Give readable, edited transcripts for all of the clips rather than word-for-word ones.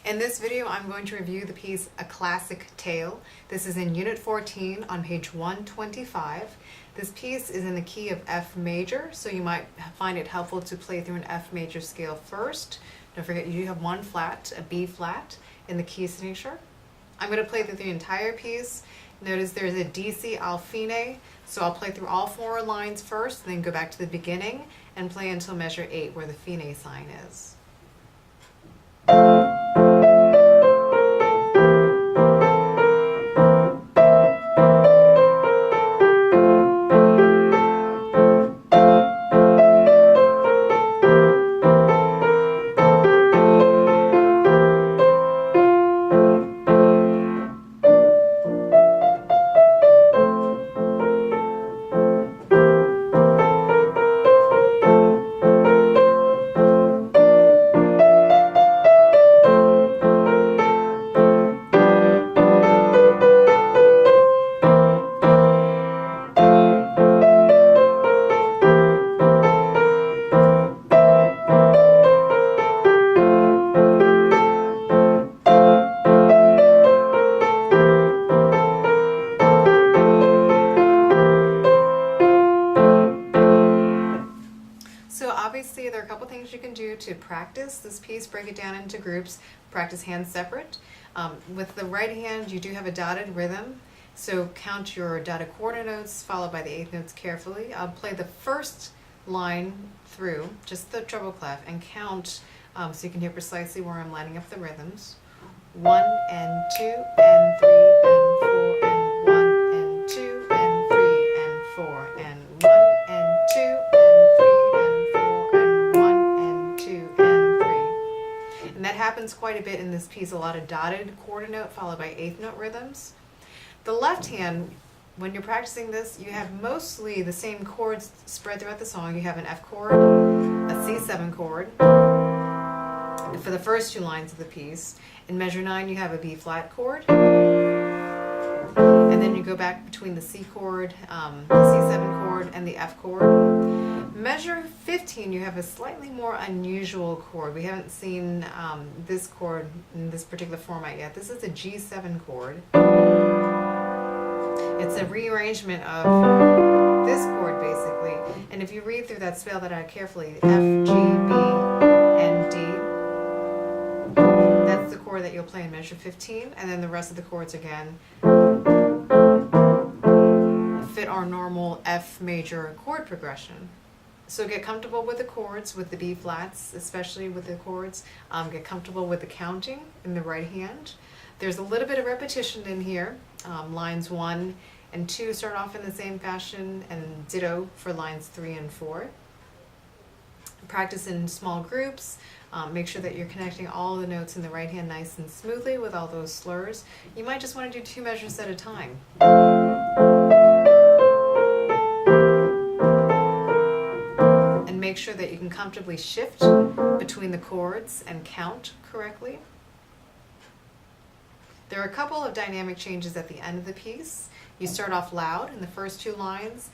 In this video, I'm going to review the piece A Classic Tale. This is in Unit 14 on page 125. This piece is in the key of F major, so you might find it helpful to play through an F major scale first. Don't forget you do have one flat, a B flat, in the key signature. I'm going to play through the entire piece. Notice there's a DC al fine, so I'll play through all four lines first, then go back to the beginning and play until measure 8 where the fine sign is. So obviously there are a couple things you can do to practice this piece, break it down into groups, practice hands separate. With the right hand you do have a dotted rhythm, so count your dotted quarter notes followed by the eighth notes carefully. I'll play the first line through, just the treble clef, and count so you can hear precisely where I'm lining up the rhythms. 1 and 2 and 3 and 4 and 1 and 2 and 3 and 4 and 1 and 2 and 3 and 4 and 1 and 2 and 3. And that happens quite a bit in this piece, a lot of dotted quarter note followed by eighth note rhythms. The left hand, when you're practicing this, you have mostly the same chords spread throughout the song. You have an F chord, a C7 chord for the first two lines of the piece. In measure 9 you have a B flat chord, and then you go back between the C chord, the C7 chord, and the F chord. Measure 15 you have a slightly more unusual chord. We haven't seen this chord in this particular format yet. This is a G7 chord. It's a rearrangement of this chord basically, and if you read through that, spell that out carefully, F, G, B, and D. That's the chord that you'll play in measure 15, and then the rest of the chords again fit our normal F major chord progression. So get comfortable with the chords, with the B flats, especially with the chords. Get comfortable with the counting in the right hand. There's a little bit of repetition in here. Lines 1 and 2 start off in the same fashion, and ditto for lines 3 and 4. Practice in small groups. Make sure that you're connecting all the notes in the right hand nice and smoothly with all those slurs. You might just want to do 2 measures at a time. And make sure that you can comfortably shift between the chords and count correctly. There are a couple of dynamic changes at the end of the piece. You start off loud in the first 2 lines.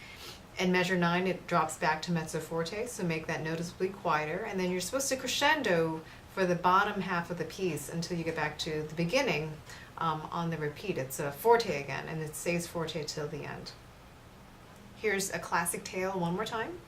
In measure 9 it drops back to mezzo forte, so make that noticeably quieter, and then you're supposed to crescendo for the bottom half of the piece until you get back to the beginning on the repeat. It's a forte again, and it stays forte till the end. Here's A Classic Tale one more time.